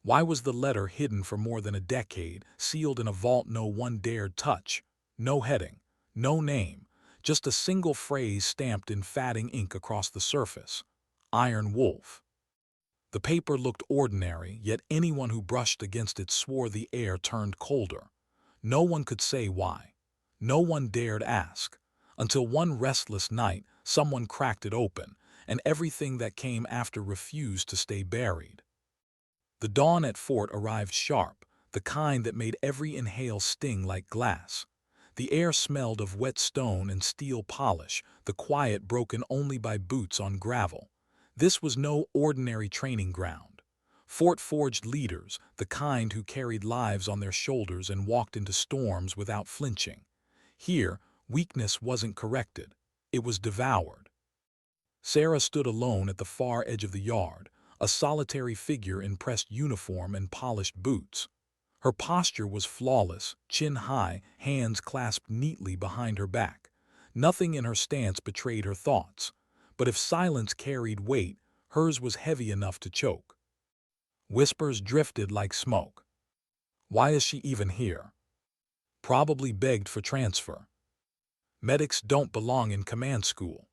Why was the letter hidden for more than a decade, sealed in a vault no one dared touch? No heading, no name, just a single phrase stamped in fatting ink across the surface. Iron Wolf. The paper looked ordinary, yet anyone who brushed against it swore the air turned colder. No one could say why. No one dared ask. Until one restless night, someone cracked it open, and everything that came after refused to stay buried. The dawn at Fort arrived sharp, the kind that made every inhale sting like glass. The air smelled of wet stone and steel polish, the quiet broken only by boots on gravel. This was no ordinary training ground. Fort forged leaders, the kind who carried lives on their shoulders and walked into storms without flinching. Here, weakness wasn't corrected. It was devoured. Sarah stood alone at the far edge of the yard, a solitary figure in pressed uniform and polished boots. Her posture was flawless, chin high, hands clasped neatly behind her back. Nothing in her stance betrayed her thoughts. But if silence carried weight, hers was heavy enough to choke. Whispers drifted like smoke. Why is she even here? Probably begged for transfer. Medics don't belong in command school.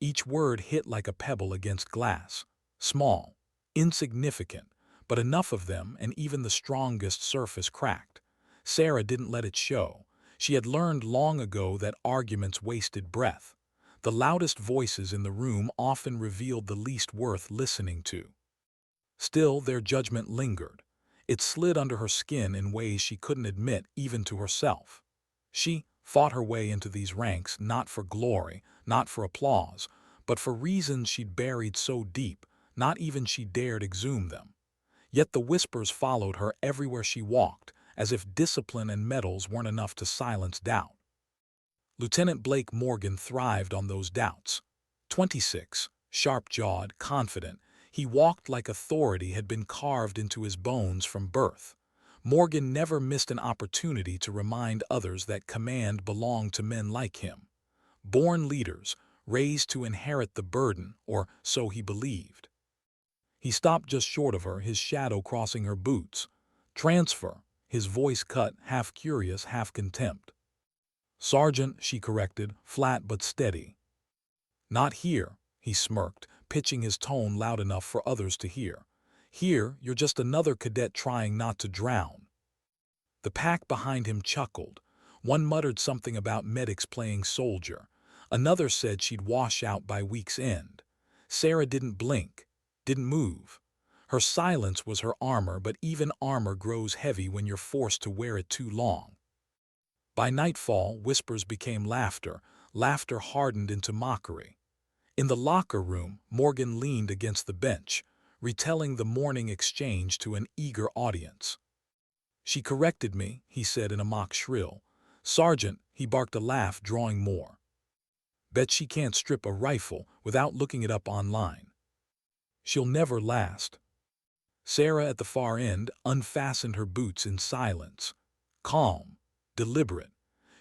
Each word hit like a pebble against glass. Small, insignificant, but enough of them and even the strongest surface cracked. Sarah didn't let it show. She had learned long ago that arguments wasted breath. The loudest voices in the room often revealed the least worth listening to. Still, their judgment lingered. It slid under her skin in ways she couldn't admit even to herself. She fought her way into these ranks not for glory, not for applause, but for reasons she'd buried so deep, not even she dared exhume them. Yet the whispers followed her everywhere she walked, as if discipline and medals weren't enough to silence doubt. Lieutenant Blake Morgan thrived on those doubts. 26, sharp-jawed, confident, he walked like authority had been carved into his bones from birth. Morgan never missed an opportunity to remind others that command belonged to men like him. Born leaders, raised to inherit the burden, or so he believed. He stopped just short of her, his shadow crossing her boots. Transfer, his voice cut, half curious, half contempt. Sergeant, she corrected, flat but steady. Not here, he smirked, pitching his tone loud enough for others to hear. Here, you're just another cadet trying not to drown. The pack behind him chuckled. One muttered something about medics playing soldier. Another said she'd wash out by week's end. Sarah didn't blink, didn't move. Her silence was her armor, but even armor grows heavy when you're forced to wear it too long. By nightfall, whispers became laughter. Laughter hardened into mockery. In the locker room, Morgan leaned against the bench, retelling the morning exchange to an eager audience. She corrected me, he said in a mock shrill. Sergeant, he barked a laugh, drawing more. Bet she can't strip a rifle without looking it up online. She'll never last. Sarah at the far end unfastened her boots in silence. Calm, deliberate.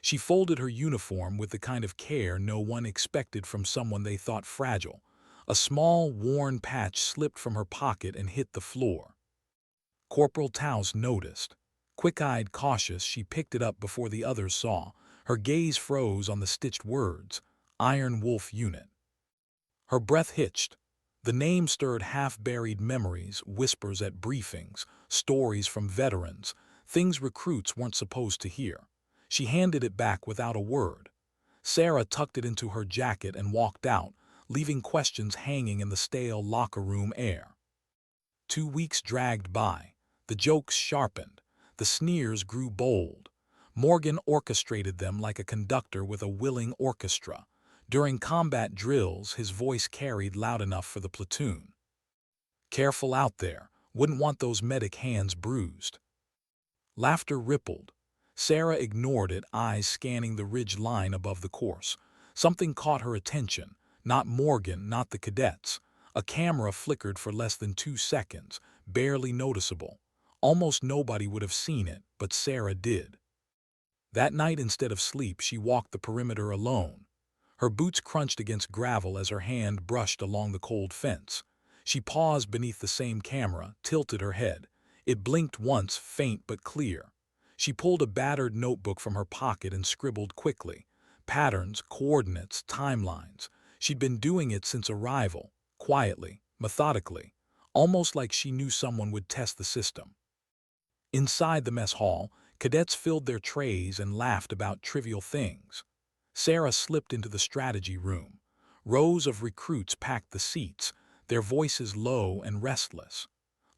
She folded her uniform with the kind of care no one expected from someone they thought fragile. A small, worn patch slipped from her pocket and hit the floor. Corporal Taus noticed. Quick-eyed, cautious, she picked it up before the others saw. Her gaze froze on the stitched words, Iron Wolf Unit. Her breath hitched. The name stirred half-buried memories, whispers at briefings, stories from veterans, things recruits weren't supposed to hear. She handed it back without a word. Sarah tucked it into her jacket and walked out, leaving questions hanging in the stale locker room air. 2 weeks dragged by. The jokes sharpened. The sneers grew bold. Morgan orchestrated them like a conductor with a willing orchestra. During combat drills, his voice carried loud enough for the platoon. Careful out there, wouldn't want those medic hands bruised. Laughter rippled. Sarah ignored it, eyes scanning the ridge line above the course. Something caught her attention, not Morgan, not the cadets. A camera flickered for less than 2 seconds, barely noticeable. Almost nobody would have seen it, but Sarah did. That night, instead of sleep, she walked the perimeter alone. Her boots crunched against gravel as her hand brushed along the cold fence. She paused beneath the same camera, tilted her head. It blinked once, faint but clear. She pulled a battered notebook from her pocket and scribbled quickly. Patterns, coordinates, timelines. She'd been doing it since arrival, quietly, methodically, almost like she knew someone would test the system. Inside the mess hall, cadets filled their trays and laughed about trivial things. Sarah slipped into the strategy room. Rows of recruits packed the seats, their voices low and restless.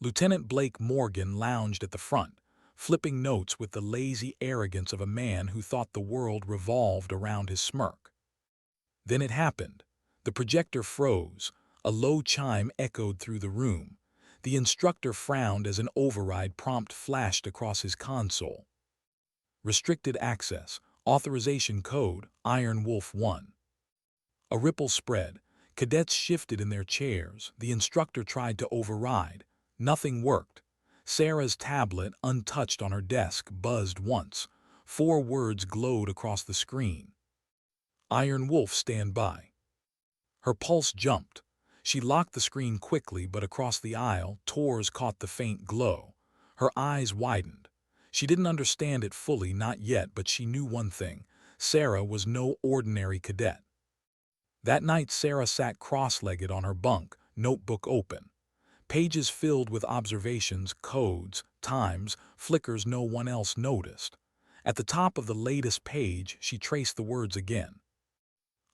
Lieutenant Blake Morgan lounged at the front, flipping notes with the lazy arrogance of a man who thought the world revolved around his smirk. Then it happened. The projector froze. A low chime echoed through the room. The instructor frowned as an override prompt flashed across his console. Restricted access. Authorization code, Iron Wolf 1. A ripple spread. Cadets shifted in their chairs. The instructor tried to override. Nothing worked. Sarah's tablet, untouched on her desk, buzzed once. 4 words glowed across the screen. Iron Wolf, stand by. Her pulse jumped. She locked the screen quickly, but across the aisle, Tors caught the faint glow. Her eyes widened. She didn't understand it fully, not yet, but she knew one thing. Sarah was no ordinary cadet. That night, Sarah sat cross-legged on her bunk, notebook open. Pages filled with observations, codes, times, flickers no one else noticed. At the top of the latest page, she traced the words again.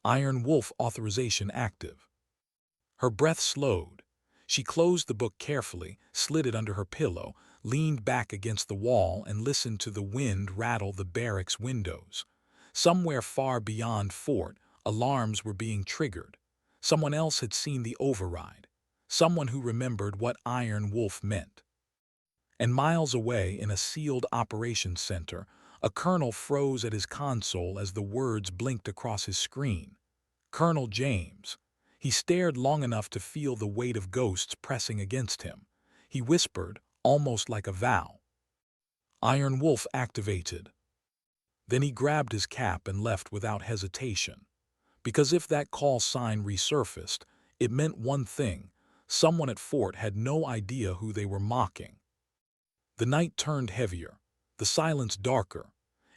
Iron Wolf, Authorization Active. Her breath slowed. She closed the book carefully, slid it under her pillow, leaned back against the wall and listened to the wind rattle the barracks windows. Somewhere far beyond Fort, alarms were being triggered. Someone else had seen the override. Someone who remembered what Iron Wolf meant. And miles away in a sealed operations center, a colonel froze at his console as the words blinked across his screen. Colonel James. He stared long enough to feel the weight of ghosts pressing against him. He whispered, almost like a vow. Iron Wolf activated. Then he grabbed his cap and left without hesitation. Because if that call sign resurfaced, it meant one thing. Someone at Fort had no idea who they were mocking. The night turned heavier, the silence darker,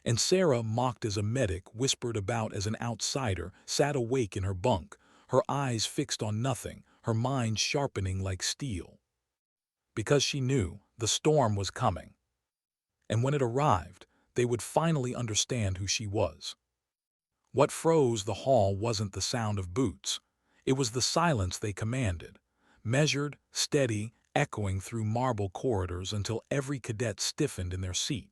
and Sarah, mocked as a medic, whispered about as an outsider, sat awake in her bunk, her eyes fixed on nothing, her mind sharpening like steel. Because she knew the storm was coming. And when it arrived, they would finally understand who she was. What froze the hall wasn't the sound of boots. It was the silence they commanded, measured, steady, echoing through marble corridors until every cadet stiffened in their seat.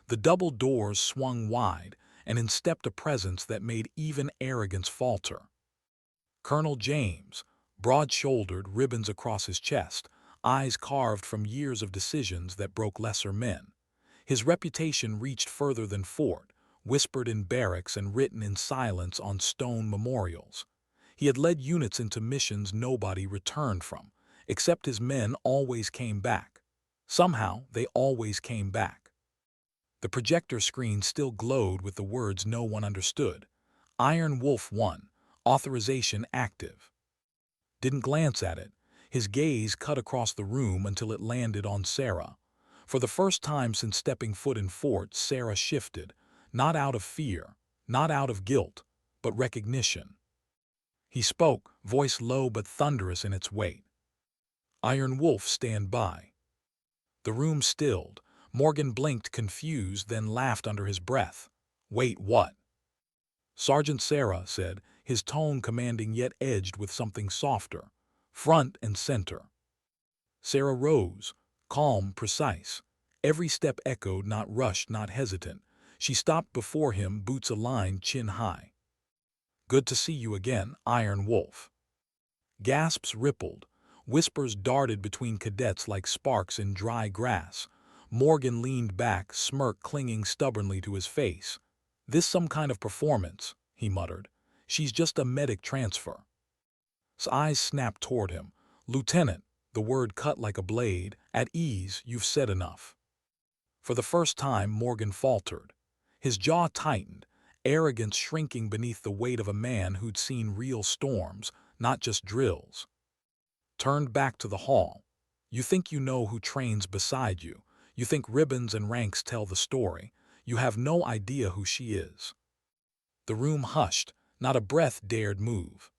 The double doors swung wide, and in stepped a presence that made even arrogance falter. Colonel James, broad-shouldered, ribbons across his chest, eyes carved from years of decisions that broke lesser men. His reputation reached further than Fort, whispered in barracks and written in silence on stone memorials. He had led units into missions nobody returned from, except his men always came back. Somehow, they always came back. The projector screen still glowed with the words no one understood. Iron Wolf 1, Authorization Active. Didn't glance at it. His gaze cut across the room until it landed on Sarah. For the first time since stepping foot in Fort, Sarah shifted, not out of fear, not out of guilt, but recognition. He spoke, voice low but thunderous in its weight. Iron Wolf, stand by. The room stilled. Morgan blinked, confused, then laughed under his breath. Wait, what? Sergeant Sarah said, his tone commanding yet edged with something softer. Front and center. Sarah rose, calm, precise. Every step echoed, not rushed, not hesitant. She stopped before him, boots aligned, chin high. Good to see you again, Iron Wolf. Gasps rippled. Whispers darted between cadets like sparks in dry grass. Morgan leaned back, smirk clinging stubbornly to his face. This some kind of performance, he muttered. She's just a medic transfer. His eyes snapped toward him. Lieutenant, the word cut like a blade. At ease, you've said enough. For the first time, Morgan faltered. His jaw tightened, arrogance shrinking beneath the weight of a man who'd seen real storms, not just drills. turned back to the hall. You think you know who trains beside you. You think ribbons and ranks tell the story. You have no idea who she is. The room hushed. Not a breath dared move.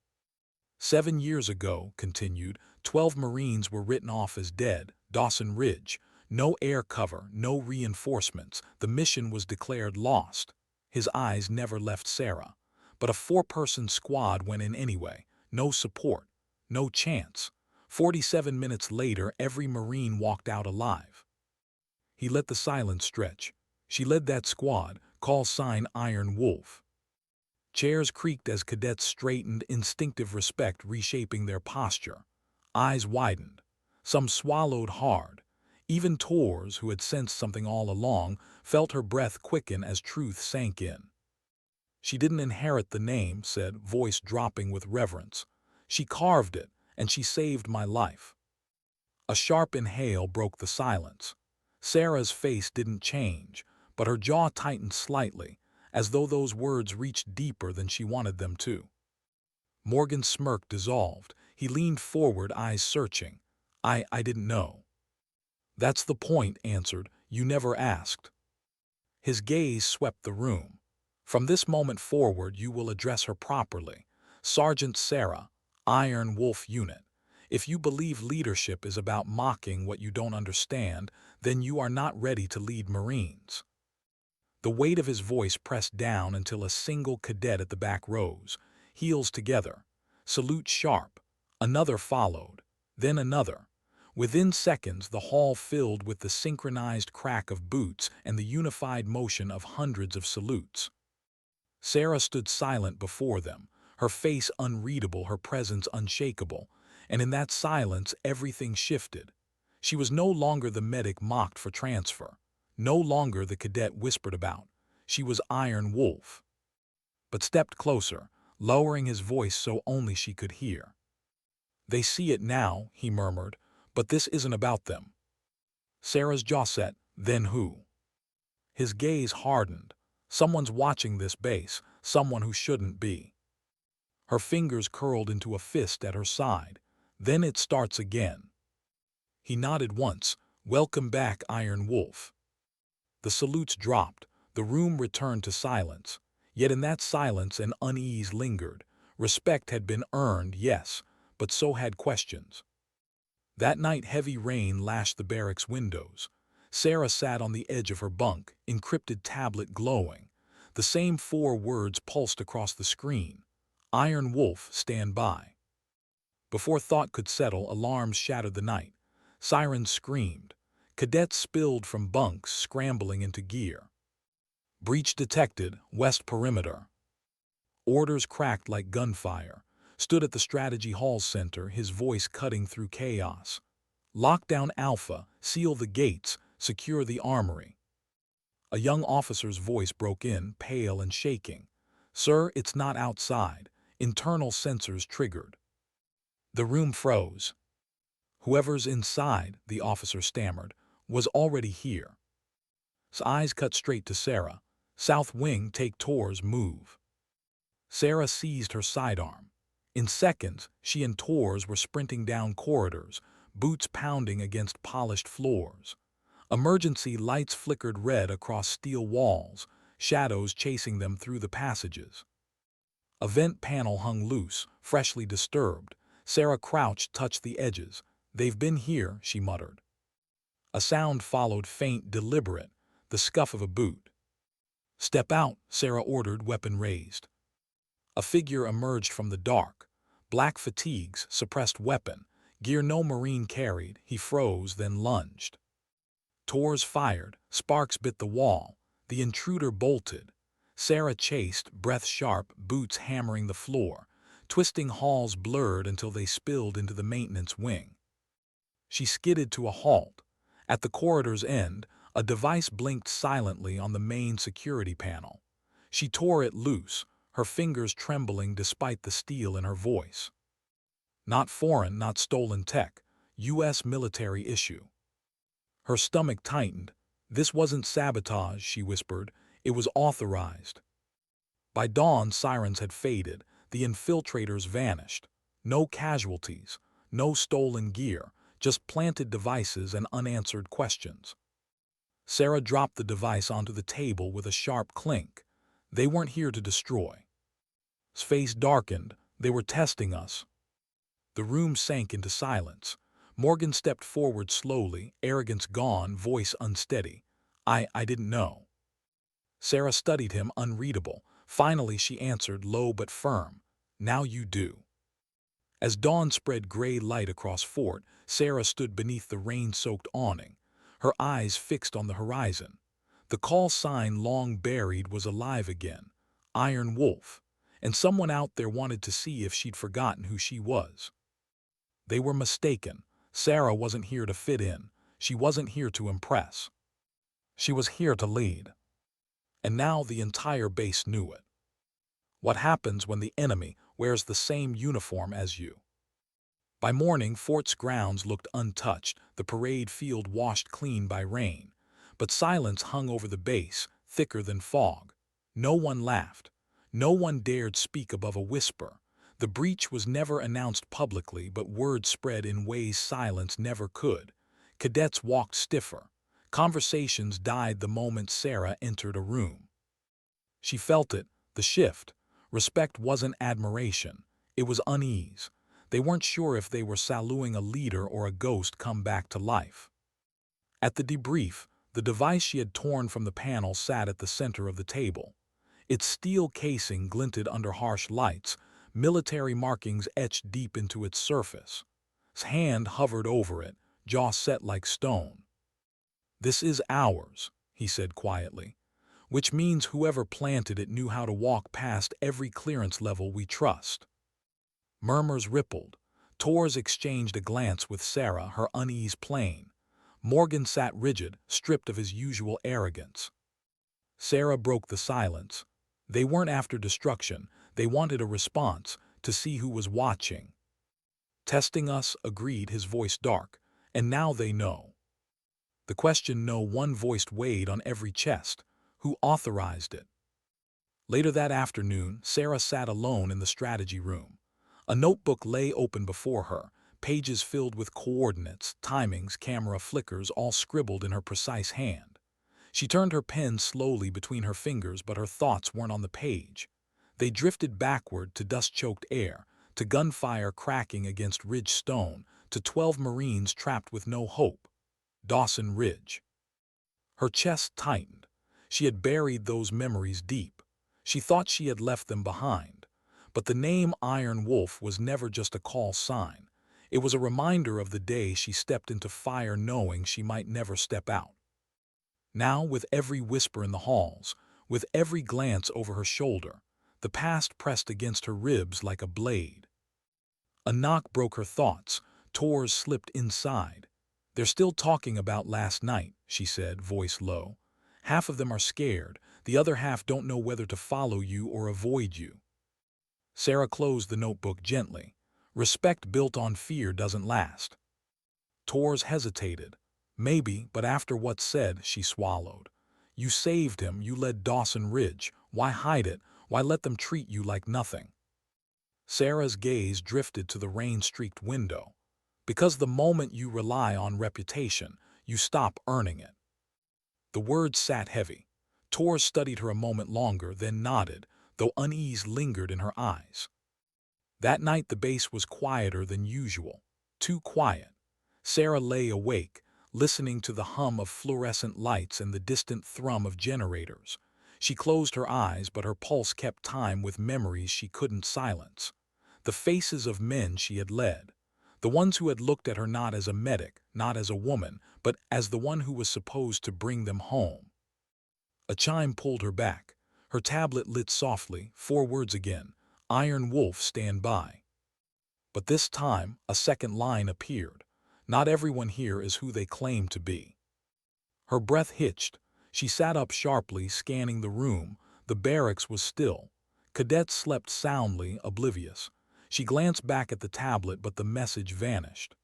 7 years ago, continued, 12 Marines were written off as dead. Dawson Ridge. No air cover, no reinforcements. The mission was declared lost. His eyes never left Sarah. But a 4-person squad went in anyway. No support. No chance. 47 minutes later, every Marine walked out alive. He let the silence stretch. She led that squad, call sign Iron Wolf. Chairs creaked as cadets straightened, instinctive respect reshaping their posture. Eyes widened. Some swallowed hard. Even Tors, who had sensed something all along, felt her breath quicken as truth sank in. She didn't inherit the name, said, voice dropping with reverence. She carved it, and she saved my life. A sharp inhale broke the silence. Sarah's face didn't change, but her jaw tightened slightly, as though those words reached deeper than she wanted them to. Morgan's smirk dissolved. He leaned forward, eyes searching. I didn't know. That's the point, answered. You never asked. His gaze swept the room. From this moment forward, you will address her properly. Sergeant Sarah, Iron Wolf Unit. If you believe leadership is about mocking what you don't understand, then you are not ready to lead Marines. The weight of his voice pressed down until a single cadet at the back rose, heels together, salute sharp. Another followed, then another. Within seconds, the hall filled with the synchronized crack of boots and the unified motion of hundreds of salutes. Sarah stood silent before them, her face unreadable, her presence unshakable, and in that silence everything shifted. She was no longer the medic mocked for transfer. No longer the cadet whispered about. She was Iron Wolf. But stepped closer, lowering his voice so only she could hear. They see it now, he murmured, but this isn't about them. Sarah's jaw set. Then who? His gaze hardened. Someone's watching this base, someone who shouldn't be. Her fingers curled into a fist at her side. Then it starts again. He nodded once. Welcome back, Iron Wolf. The salutes dropped. The room returned to silence. Yet in that silence an unease lingered. Respect had been earned, yes, but so had questions. That night heavy rain lashed the barracks windows. Sarah sat on the edge of her bunk, encrypted tablet glowing. The same 4 words pulsed across the screen. Iron Wolf, stand by. Before thought could settle, alarms shattered the night. Sirens screamed. Cadets spilled from bunks, scrambling into gear. Breach detected, west perimeter. Orders cracked like gunfire. Stood at the strategy hall center, his voice cutting through chaos. Lockdown Alpha, seal the gates, secure the armory. A young officer's voice broke in, pale and shaking. Sir, it's not outside. Internal sensors triggered. The room froze. Whoever's inside, the officer stammered, was already here. His eyes cut straight to Sarah. South wing, take Tors, move. Sarah seized her sidearm. In seconds, she and Tors were sprinting down corridors, boots pounding against polished floors. Emergency lights flickered red across steel walls, shadows chasing them through the passages. A vent panel hung loose, freshly disturbed. Sarah crouched, touched the edges. They've been here, she muttered. A sound followed, faint, deliberate, the scuff of a boot. Step out, Sarah ordered, weapon raised. A figure emerged from the dark. Black fatigues, suppressed weapon, gear no Marine carried. He froze, then lunged. Tors fired, sparks bit the wall. The intruder bolted. Sarah chased, breath sharp, boots hammering the floor. Twisting halls blurred until they spilled into the maintenance wing. She skidded to a halt. At the corridor's end, a device blinked silently on the main security panel. She tore it loose, her fingers trembling despite the steel in her voice. Not foreign, not stolen tech, U.S. military issue. Her stomach tightened. This wasn't sabotage, she whispered. It was authorized. By dawn, sirens had faded. The infiltrators vanished. No casualties. no stolen gear, just planted devices and unanswered questions. Sarah dropped the device onto the table with a sharp clink. They weren't here to destroy. His face darkened. They were testing us. The room sank into silence. Morgan stepped forward slowly, arrogance gone, voice unsteady. I didn't know. Sarah studied him, unreadable. Finally she answered, low but firm. Now you do. As dawn spread gray light across Fort, Sarah stood beneath the rain-soaked awning, her eyes fixed on the horizon. The call sign long buried was alive again. Iron Wolf. And someone out there wanted to see if she'd forgotten who she was. They were mistaken. Sarah wasn't here to fit in. She wasn't here to impress. She was here to lead. And now the entire base knew it. What happens when the enemy wears the same uniform as you? By morning, Fort's grounds looked untouched, the parade field washed clean by rain. But silence hung over the base, thicker than fog. No one laughed. No one dared speak above a whisper. The breach was never announced publicly, but word spread in ways silence never could. Cadets walked stiffer. Conversations died the moment Sarah entered a room. She felt it, the shift. Respect wasn't admiration. It was unease. They weren't sure if they were saluting a leader or a ghost come back to life. At the debrief, the device she had torn from the panel sat at the center of the table. Its steel casing glinted under harsh lights, military markings etched deep into its surface. His hand hovered over it, jaw set like stone. "This is ours," he said quietly, "which means whoever planted it knew how to walk past every clearance level we trust." Murmurs rippled. Tors exchanged a glance with Sarah, her unease plain. Morgan sat rigid, stripped of his usual arrogance. Sarah broke the silence. They weren't after destruction. They wanted a response, to see who was watching. "Testing us," agreed, his voice dark. "And now they know." The question no one voiced weighed on every chest. Who authorized it? Later that afternoon, Sarah sat alone in the strategy room. A notebook lay open before her, pages filled with coordinates, timings, camera flickers, all scribbled in her precise hand. She turned her pen slowly between her fingers, but her thoughts weren't on the page. They drifted backward to dust-choked air, to gunfire cracking against ridge stone, to 12 Marines trapped with no hope. Dawson Ridge. Her chest tightened. She had buried those memories deep. She thought she had left them behind. But the name Iron Wolf was never just a call sign. It was a reminder of the day she stepped into fire knowing she might never step out. Now, with every whisper in the halls, with every glance over her shoulder, the past pressed against her ribs like a blade. A knock broke her thoughts. Tors slipped inside. "They're still talking about last night," she said, voice low. "Half of them are scared. The other half don't know whether to follow you or avoid you." Sarah closed the notebook gently. Respect built on fear doesn't last. Tors hesitated. "Maybe, but after what's said," she swallowed. "You saved him, you led Dawson Ridge. Why hide it? Why let them treat you like nothing?" Sarah's gaze drifted to the rain-streaked window. "Because the moment you rely on reputation, you stop earning it." The words sat heavy. Tors studied her a moment longer, then nodded, though unease lingered in her eyes. That night the base was quieter than usual. Too quiet. Sarah lay awake, listening to the hum of fluorescent lights and the distant thrum of generators. She closed her eyes, but her pulse kept time with memories she couldn't silence. The faces of men she had led. The ones who had looked at her not as a medic, not as a woman, but as the one who was supposed to bring them home. A chime pulled her back. Her tablet lit softly, 4 words again. "Iron Wolf, stand by." But this time, a second line appeared. "Not everyone here is who they claim to be." Her breath hitched. She sat up sharply, scanning the room. The barracks was still. Cadets slept soundly, oblivious. She glanced back at the tablet, but the message vanished.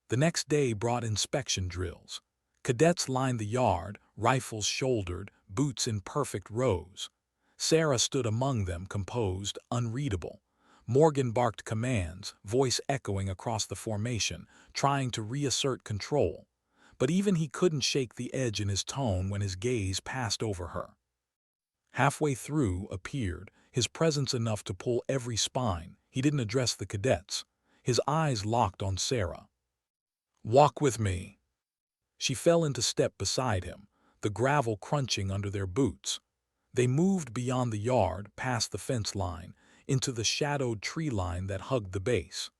The next day brought inspection drills. Cadets lined the yard, rifles shouldered, boots in perfect rows. Sarah stood among them, composed, unreadable. Morgan barked commands, voice echoing across the formation, trying to reassert control. But even he couldn't shake the edge in his tone when his gaze passed over her. Halfway through appeared, his presence enough to pull every spine. He didn't address the cadets. His eyes locked on Sarah. "Walk with me." She fell into step beside him, the gravel crunching under their boots. They moved beyond the yard, past the fence line, into the shadowed tree line that hugged the base.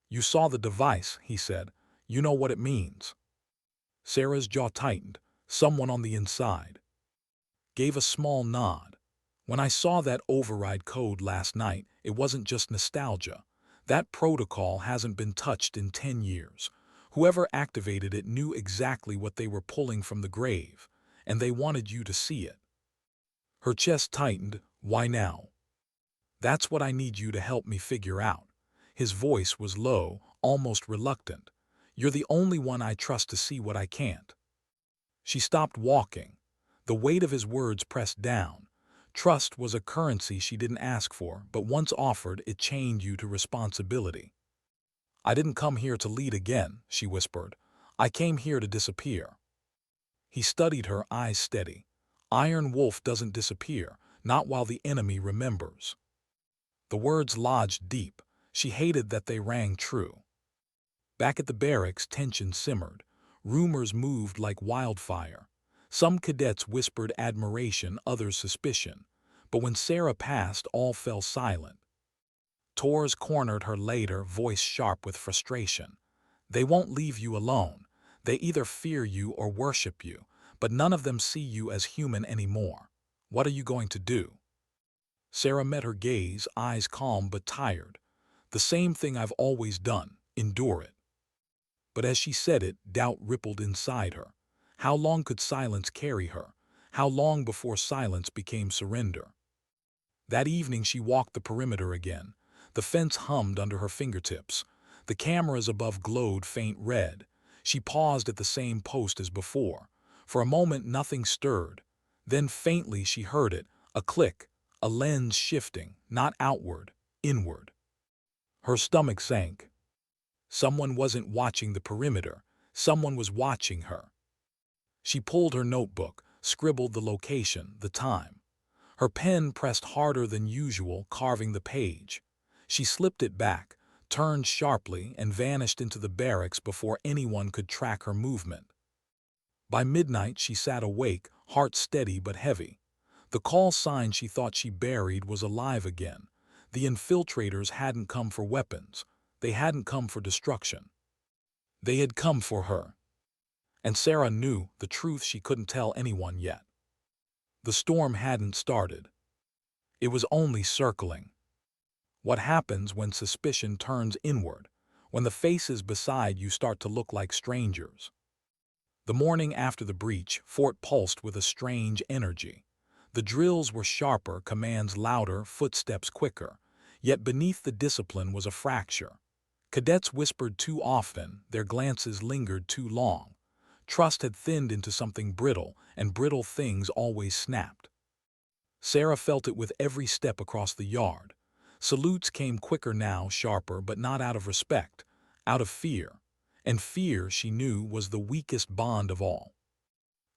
"You saw the device," he said. "You know what it means." Sarah's jaw tightened. Someone on the inside gave a small nod. "When I saw that override code last night, it wasn't just nostalgia. That protocol hasn't been touched in 10 years. Whoever activated it knew exactly what they were pulling from the grave, and they wanted you to see it." Her chest tightened. "Why now?" "That's what I need you to help me figure out." His voice was low, almost reluctant. "You're the only one I trust to see what I can't." She stopped walking. The weight of his words pressed down. Trust was a currency she didn't ask for, but once offered, it chained you to responsibility. "I didn't come here to lead again," she whispered. "I came here to disappear." He studied her, eyes steady. "Iron Wolf doesn't disappear, not while the enemy remembers." The words lodged deep. She hated that they rang true. Back at the barracks, tension simmered. Rumors moved like wildfire. Some cadets whispered admiration, others suspicion. But when Sarah passed, all fell silent. Torres cornered her later, voice sharp with frustration. "They won't leave you alone. They either fear you or worship you, but none of them see you as human anymore. What are you going to do?" Sarah met her gaze, eyes calm but tired. "The same thing I've always done, endure it." But as she said it, doubt rippled inside her. How long could silence carry her? How long before silence became surrender? That evening she walked the perimeter again. The fence hummed under her fingertips. The cameras above glowed faint red. She paused at the same post as before. For a moment nothing stirred. Then faintly she heard it, a click, a lens shifting, not outward, inward. Her stomach sank. Someone wasn't watching the perimeter. Someone was watching her. She pulled her notebook, scribbled the location, the time. Her pen pressed harder than usual, carving the page. She slipped it back, turned sharply, and vanished into the barracks before anyone could track her movement. By midnight she sat awake, heart steady but heavy. The call sign she thought she buried was alive again. The infiltrators hadn't come for weapons. They hadn't come for destruction. They had come for her. And Sarah knew the truth she couldn't tell anyone yet. The storm hadn't started. It was only circling. What happens when suspicion turns inward, when the faces beside you start to look like strangers? The morning after the breach, Fort pulsed with a strange energy. The drills were sharper, commands louder, footsteps quicker. Yet beneath the discipline was a fracture. Cadets whispered too often, their glances lingered too long. Trust had thinned into something brittle, and brittle things always snapped. Sarah felt it with every step across the yard. Salutes came quicker now, sharper, but not out of respect, out of fear. And fear, she knew, was the weakest bond of all.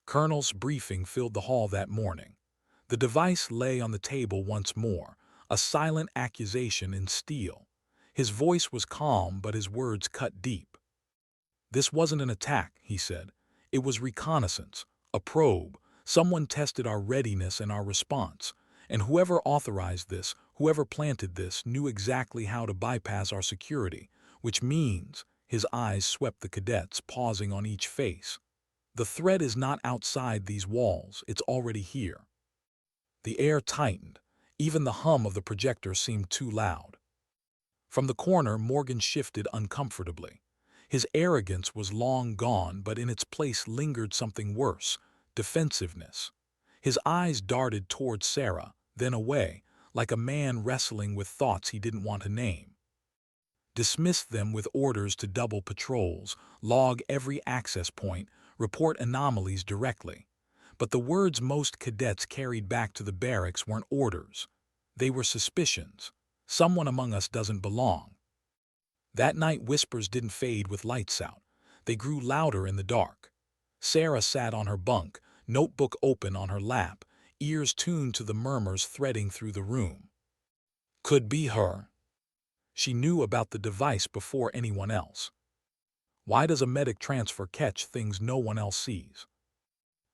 Colonel's briefing filled the hall that morning. The device lay on the table once more, a silent accusation in steel. His voice was calm, but his words cut deep. "This wasn't an attack," he said. "It was reconnaissance, a probe. Someone tested our readiness and our response. And whoever authorized this, whoever planted this, knew exactly how to bypass our security, which means—" his eyes swept the cadets, pausing on each face. "The threat is not outside these walls, it's already here." The air tightened. Even the hum of the projector seemed too loud. From the corner, Morgan shifted uncomfortably. His arrogance was long gone, but in its place lingered something worse, defensiveness. His eyes darted toward Sarah, then away, like a man wrestling with thoughts he didn't want to name. Dismissed them with orders to double patrols, log every access point, report anomalies directly. But the words most cadets carried back to the barracks weren't orders. They were suspicions. Someone among us doesn't belong. That night whispers didn't fade with lights out. They grew louder in the dark. Sarah sat on her bunk, notebook open on her lap, ears tuned to the murmurs threading through the room. Could be her. She knew about the device before anyone else. Why does a medic transfer catch things no one else sees?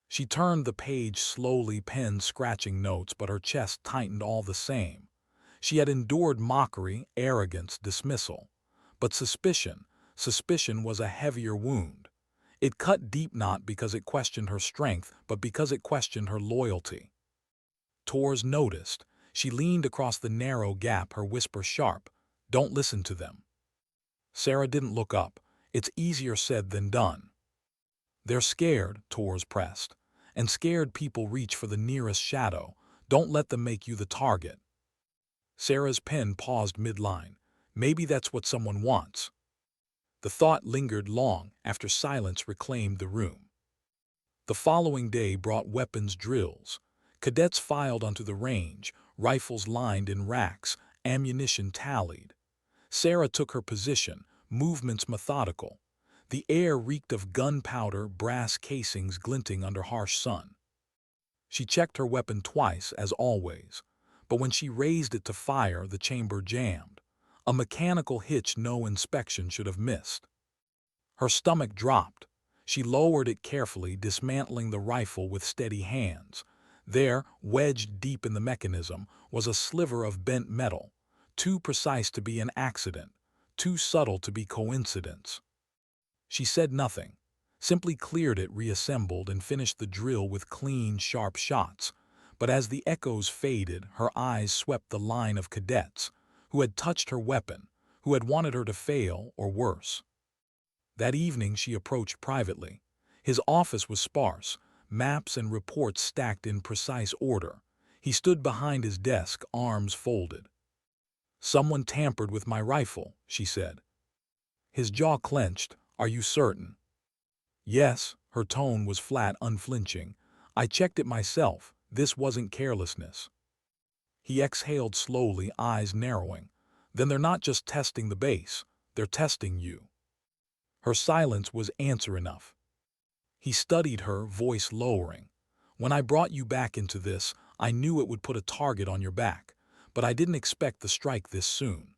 She turned the page slowly, pen scratching notes, but her chest tightened all the same. She had endured mockery, arrogance, dismissal. But suspicion was a heavier wound. It cut deep not because it questioned her strength, but because it questioned her loyalty. Tors noticed. She leaned across the narrow gap, her whisper sharp. Don't listen to them. Sarah didn't look up. It's easier said than done. They're scared, Tors pressed. And scared people reach for the nearest shadow. Don't let them make you the target. Sarah's pen paused midline. Maybe that's what someone wants. The thought lingered long after silence reclaimed the room. The following day brought weapons drills. Cadets filed onto the range, rifles lined in racks, ammunition tallied. Sarah took her position, movements methodical. The air reeked of gunpowder, brass casings glinting under harsh sun. She checked her weapon twice, as always, but when she raised it to fire, the chamber jammed. A mechanical hitch no inspection should have missed. Her stomach dropped. She lowered it carefully, dismantling the rifle with steady hands. There, wedged deep in the mechanism, was a sliver of bent metal, too precise to be an accident, too subtle to be coincidence. She said nothing, simply cleared it, reassembled, and finished the drill with clean, sharp shots. But as the echoes faded, her eyes swept the line of cadets who had touched her weapon, who had wanted her to fail, or worse. That evening she approached privately. His office was sparse, maps and reports stacked in precise order. He stood behind his desk, arms folded. "Someone tampered with my rifle," she said. His jaw clenched. "Are you certain?" "Yes," her tone was flat, unflinching. "I checked it myself. This wasn't carelessness." He exhaled slowly, eyes narrowing. "Then they're not just testing the base, they're testing you." Her silence was answer enough. He studied her, voice lowering. "When I brought you back into this, I knew it would put a target on your back, but I didn't expect the strike this soon."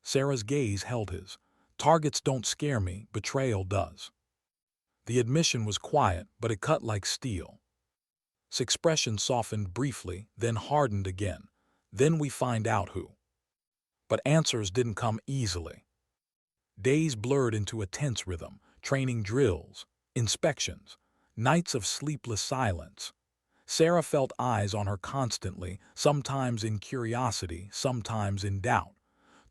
Sarah's gaze held his. "Targets don't scare me, betrayal does." The admission was quiet, but it cut like steel. His expression softened briefly, then hardened again. "Then we find out who." But answers didn't come easily. Days blurred into a tense rhythm, training drills, inspections, nights of sleepless silence. Sarah felt eyes on her constantly, sometimes in curiosity, sometimes in doubt.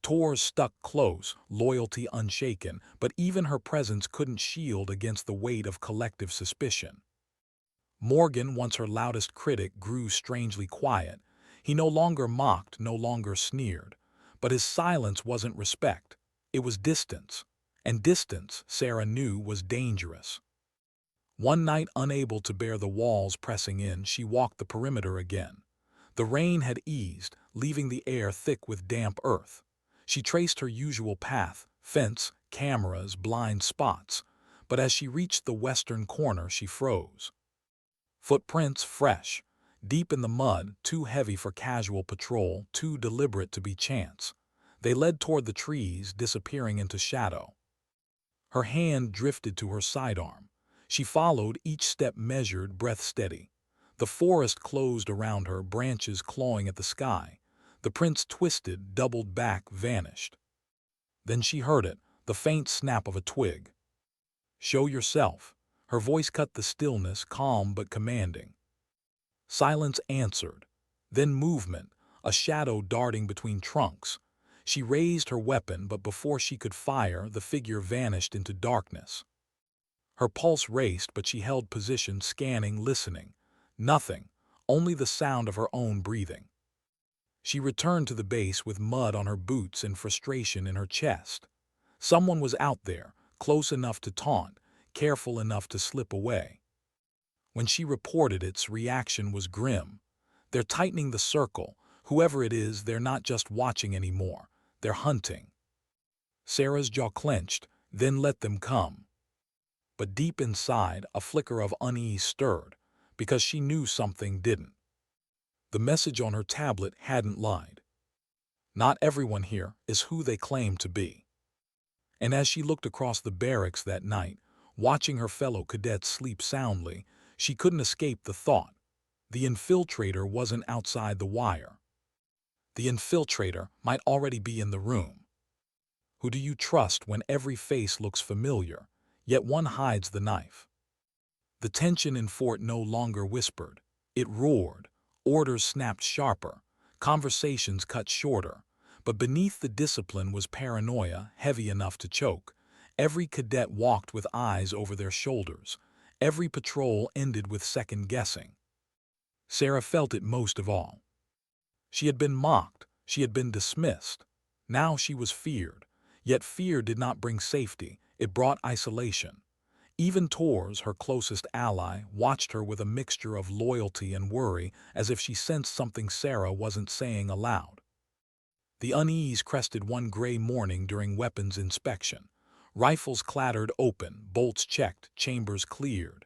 Tors stuck close, loyalty unshaken, but even her presence couldn't shield against the weight of collective suspicion. Morgan, once her loudest critic, grew strangely quiet. He no longer mocked, no longer sneered. But his silence wasn't respect. It was distance. And distance, Sarah knew, was dangerous. One night, unable to bear the walls pressing in, she walked the perimeter again. The rain had eased, leaving the air thick with damp earth. She traced her usual path, fence, cameras, blind spots. But as she reached the western corner, she froze. Footprints fresh, deep in the mud, too heavy for casual patrol, too deliberate to be chance. They led toward the trees, disappearing into shadow. Her hand drifted to her sidearm. She followed, each step measured, breath steady. The forest closed around her, branches clawing at the sky. The prints twisted, doubled back, vanished. Then she heard it, the faint snap of a twig. "Show yourself." Her voice cut the stillness, calm but commanding. Silence answered. Then movement, a shadow darting between trunks. She raised her weapon, but before she could fire, the figure vanished into darkness. Her pulse raced, but she held position, scanning, listening. Nothing, only the sound of her own breathing. She returned to the base with mud on her boots and frustration in her chest. Someone was out there, close enough to taunt, careful enough to slip away. When she reported, its reaction was grim. "They're tightening the circle. Whoever it is, they're not just watching anymore. They're hunting. Sarah's jaw clenched, then let them come. But deep inside, a flicker of unease stirred, because she knew something didn't. The message on her tablet hadn't lied. Not everyone here is who they claim to be. And as she looked across the barracks that night, watching her fellow cadets sleep soundly, she couldn't escape the thought. The infiltrator wasn't outside the wire. The infiltrator might already be in the room. Who do you trust when every face looks familiar, yet one hides the knife? The tension in Fort no longer whispered. It roared. Orders snapped sharper. Conversations cut shorter. But beneath the discipline was paranoia heavy enough to choke. Every cadet walked with eyes over their shoulders. Every patrol ended with second-guessing. Sarah felt it most of all. She had been mocked. She had been dismissed. Now she was feared. Yet fear did not bring safety. It brought isolation. Even Tors, her closest ally, watched her with a mixture of loyalty and worry, as if she sensed something Sarah wasn't saying aloud. The unease crested one gray morning during weapons inspection. Rifles clattered open, bolts checked, chambers cleared.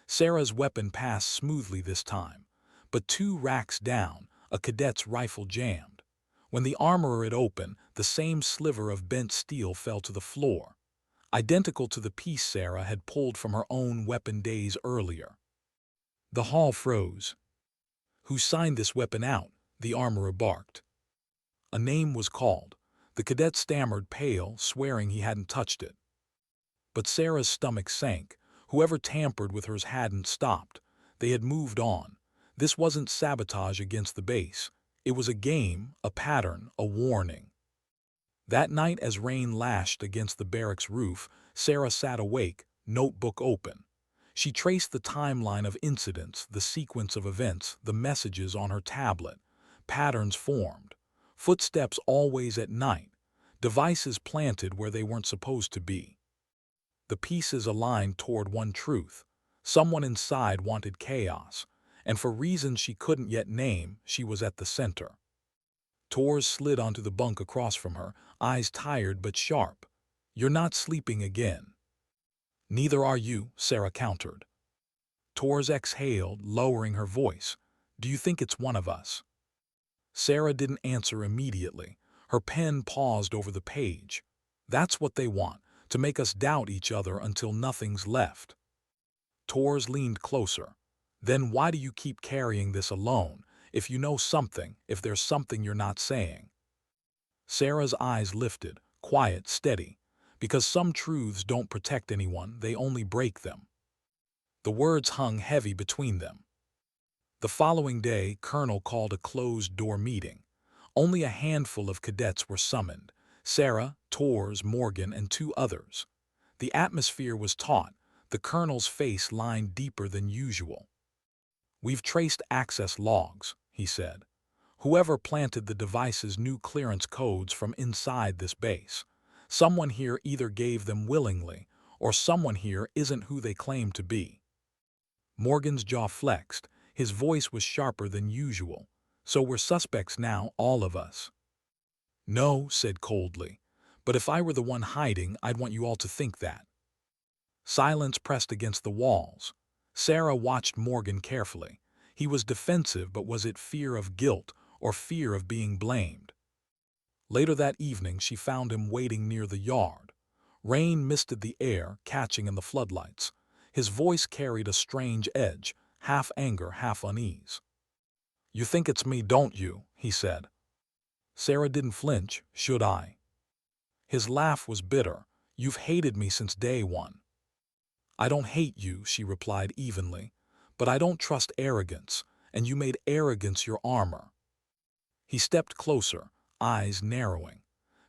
Sarah's weapon passed smoothly this time, but 2 racks down, a cadet's rifle jammed. When the armorer had opened, the same sliver of bent steel fell to the floor, identical to the piece Sarah had pulled from her own weapon days earlier. The hall froze. "Who signed this weapon out?" the armorer barked. A name was called. The cadet stammered, pale, swearing he hadn't touched it. But Sarah's stomach sank. Whoever tampered with hers hadn't stopped. They had moved on. This wasn't sabotage against the base. It was a game, a pattern, a warning. That night, as rain lashed against the barracks roof, Sarah sat awake, notebook open. She traced the timeline of incidents, the sequence of events, the messages on her tablet. Patterns formed. Footsteps always at night. Devices planted where they weren't supposed to be. The pieces aligned toward one truth. Someone inside wanted chaos, and for reasons she couldn't yet name, she was at the center. Tors slid onto the bunk across from her, eyes tired but sharp. "You're not sleeping again." "Neither are you," Sarah countered. Tors exhaled, lowering her voice. "Do you think it's one of us?" Sarah didn't answer immediately. Her pen paused over the page. "That's what they want, to make us doubt each other until nothing's left." Tors leaned closer. "Then why do you keep carrying this alone? If you know something, if there's something you're not saying." Sarah's eyes lifted, quiet, steady. "Because some truths don't protect anyone, they only break them." The words hung heavy between them. The following day, Colonel called a closed-door meeting. Only a handful of cadets were summoned: Sarah, Tors, Morgan, and 2 others. The atmosphere was taut, the colonel's face lined deeper than usual. "We've traced access logs," he said. "Whoever planted the devices knew clearance codes from inside this base. Someone here either gave them willingly, or someone here isn't who they claim to be." Morgan's jaw flexed. His voice was sharper than usual. "So we're suspects now, all of us." "No," said coldly. "But if I were the one hiding, I'd want you all to think that." Silence pressed against the walls. Sarah watched Morgan carefully. He was defensive, but was it fear of guilt or fear of being blamed? Later that evening, she found him waiting near the yard. Rain misted the air, catching in the floodlights. His voice carried a strange edge, half anger, half unease. "You think it's me, don't you?" he said. Sarah didn't flinch. "Should I?" His laugh was bitter. "You've hated me since day one." "I don't hate you," she replied evenly, "but I don't trust arrogance, and you made arrogance your armor." He stepped closer, eyes narrowing.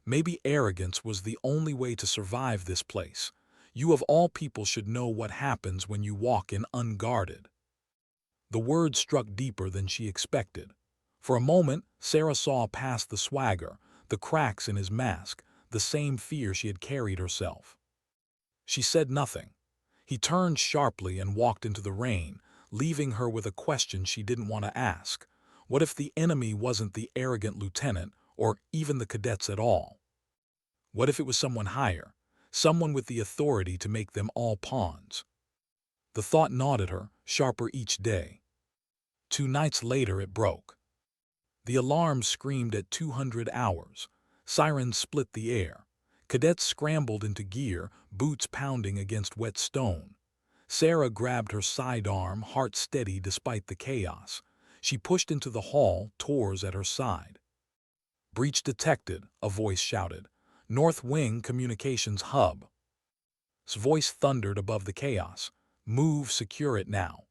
"Maybe arrogance was the only way to survive this place. You of all people should know what happens when you walk in unguarded." The words struck deeper than she expected. For a moment, Sarah saw past the swagger, the cracks in his mask, the same fear she had carried herself. She said nothing. He turned sharply and walked into the rain, leaving her with a question she didn't want to ask. What if the enemy wasn't the arrogant lieutenant or even the cadets at all? What if it was someone higher, someone with the authority to make them all pawns? The thought gnawed at her, sharper each day. 2 nights later it broke. The alarm screamed at 200 hours. Sirens split the air. Cadets scrambled into gear, boots pounding against wet stone. Sarah grabbed her sidearm, heart steady despite the chaos. She pushed into the hall, Tors at her side. "Breach detected," a voice shouted. "North Wing Communications Hub." His voice thundered above the chaos. "Move, secure it now."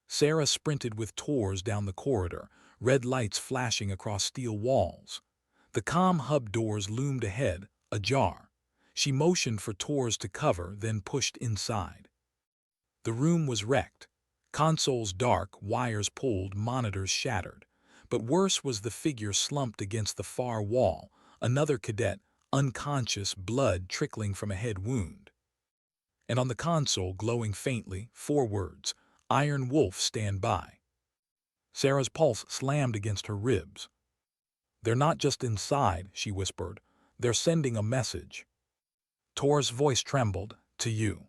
Sarah sprinted with Tors down the corridor, red lights flashing across steel walls. The comm hub doors loomed ahead, ajar. She motioned for Tors to cover, then pushed inside. The room was wrecked. Consoles dark, wires pulled, monitors shattered. But worse was the figure slumped against the far wall, another cadet, unconscious, blood trickling from a head wound. And on the console, glowing faintly, 4 words, "Iron Wolf, stand by." Sarah's pulse slammed against her ribs. "They're not just inside," she whispered. "They're sending a message." Tor's voice trembled, "To you."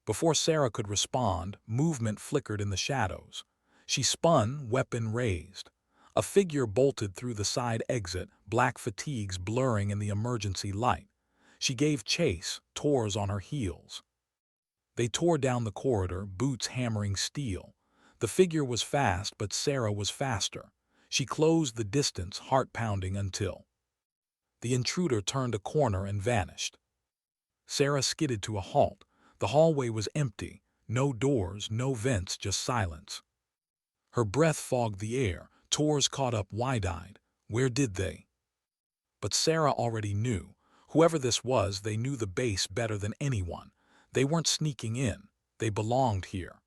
Before Sarah could respond, movement flickered in the shadows. She spun, weapon raised. A figure bolted through the side exit, black fatigues blurring in the emergency light. She gave chase, Tors on her heels. They tore down the corridor, boots hammering steel. The figure was fast, but Sarah was faster. She closed the distance, heart pounding until the intruder turned a corner and vanished. Sarah skidded to a halt. The hallway was empty. No doors, no vents, just silence. Her breath fogged the air. Tors caught up wide-eyed. Where did they? But Sarah already knew. Whoever this was, they knew the base better than anyone. They weren't sneaking in. They belonged here.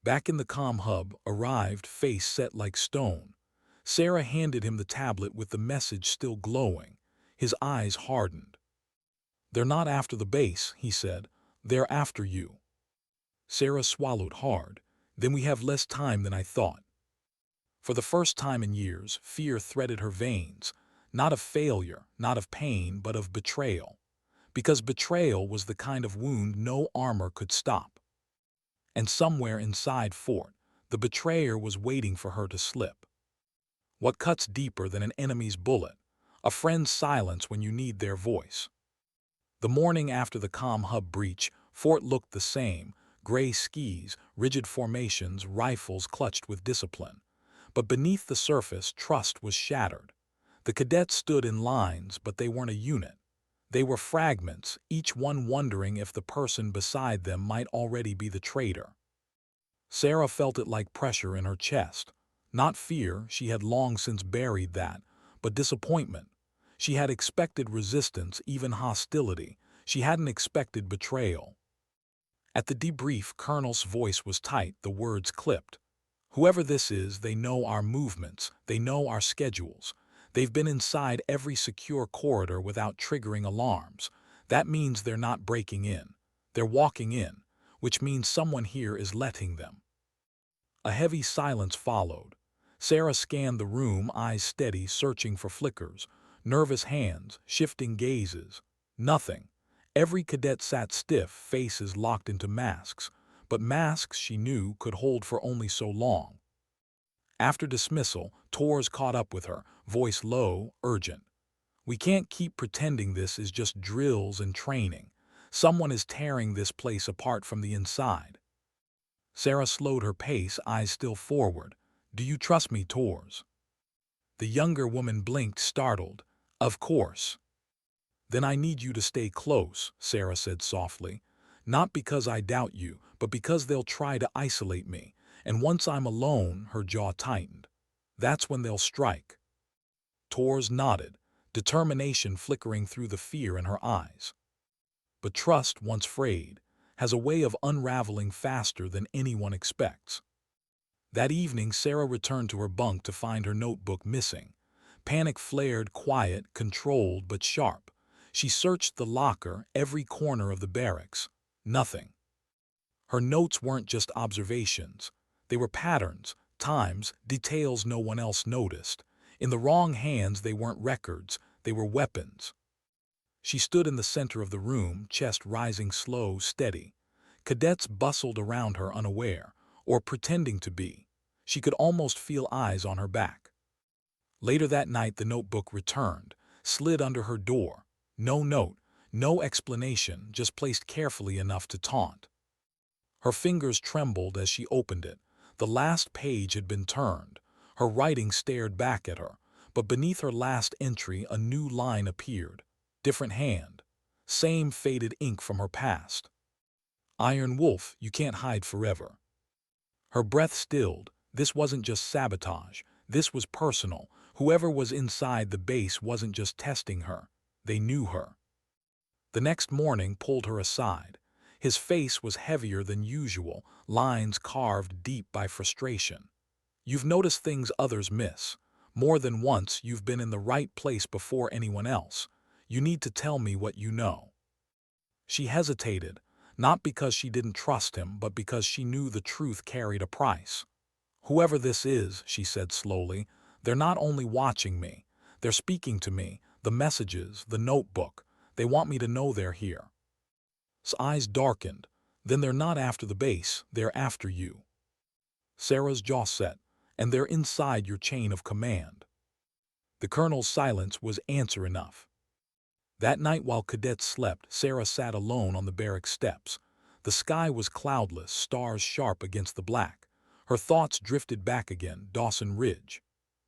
Back in the comm hub, arrived, face set like stone. Sarah handed him the tablet with the message still glowing. His eyes hardened. "They're not after the base," he said. "They're after you." Sarah swallowed hard. "Then we have less time than I thought." For the first time in years, fear threaded her veins. Not of failure, not of pain, but of betrayal. Because betrayal was the kind of wound no armor could stop. And somewhere inside Fort, the betrayer was waiting for her to slip. What cuts deeper than an enemy's bullet? A friend's silence when you need their voice. The morning after the comm hub breach, Fort looked the same, gray skis, rigid formations, rifles clutched with discipline. But beneath the surface, trust was shattered. The cadets stood in lines, but they weren't a unit. They were fragments, each one wondering if the person beside them might already be the traitor. Sarah felt it like pressure in her chest. Not fear, she had long since buried that, but disappointment. She had expected resistance, even hostility. She hadn't expected betrayal. At the debrief, Colonel's voice was tight, the words clipped. "Whoever this is, they know our movements, they know our schedules. They've been inside every secure corridor without triggering alarms. That means they're not breaking in. They're walking in, which means someone here is letting them." A heavy silence followed. Sarah scanned the room, eyes steady, searching for flickers, nervous hands, shifting gazes. Nothing. Every cadet sat stiff, faces locked into masks. But masks, she knew, could hold for only so long. After dismissal, Tors caught up with her, voice low, urgent. "We can't keep pretending this is just drills and training. Someone is tearing this place apart from the inside." Sarah slowed her pace, eyes still forward. "Do you trust me, Tors?" The younger woman blinked, startled. "Of course." "Then I need you to stay close," Sarah said softly. "Not because I doubt you, but because they'll try to isolate me. And once I'm alone," her jaw tightened, "that's when they'll strike." Tors nodded, determination flickering through the fear in her eyes. But trust, once frayed, has a way of unraveling faster than anyone expects. That evening, Sarah returned to her bunk to find her notebook missing. Panic flared, quiet, controlled, but sharp. She searched the locker, every corner of the barracks. Nothing. Her notes weren't just observations. They were patterns, times, details no one else noticed. In the wrong hands, they weren't records, they were weapons. She stood in the center of the room, chest rising slow, steady. Cadets bustled around her unaware, or pretending to be. She could almost feel eyes on her back. Later that night, the notebook returned, slid under her door. No note, no explanation, just placed carefully enough to taunt. Her fingers trembled as she opened it. The last page had been turned. Her writing stared back at her, but beneath her last entry a new line appeared. Different hand. Same faded ink from her past. Iron Wolf, you can't hide forever. Her breath stilled. This wasn't just sabotage. This was personal. Whoever was inside the base wasn't just testing her. They knew her. The next morning pulled her aside. His face was heavier than usual, lines carved deep by frustration. You've noticed things others miss. More than once, you've been in the right place before anyone else. You need to tell me what you know. She hesitated, not because she didn't trust him, but because she knew the truth carried a price. Whoever this is, she said slowly, they're not only watching me, they're speaking to me, the messages, the notebook. They want me to know they're here. His eyes darkened. Then they're not after the base, they're after you. Sarah's jaw set, and they're inside your chain of command. The colonel's silence was answer enough. That night while cadets slept, Sarah sat alone on the barracks steps. The sky was cloudless, stars sharp against the black. Her thoughts drifted back again, Dawson Ridge.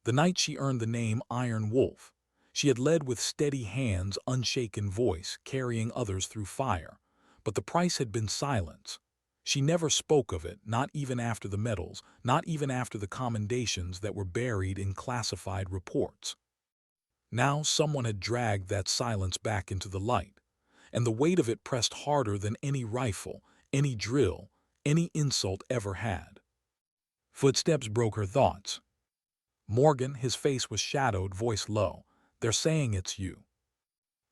The night she earned the name Iron Wolf. She had led with steady hands, unshaken voice, carrying others through fire. But the price had been silence. She never spoke of it, not even after the medals, not even after the commendations that were buried in classified reports. Now someone had dragged that silence back into the light, and the weight of it pressed harder than any rifle, any drill, any insult ever had. Footsteps broke her thoughts. Morgan, his face was shadowed, voice low. They're saying it's you.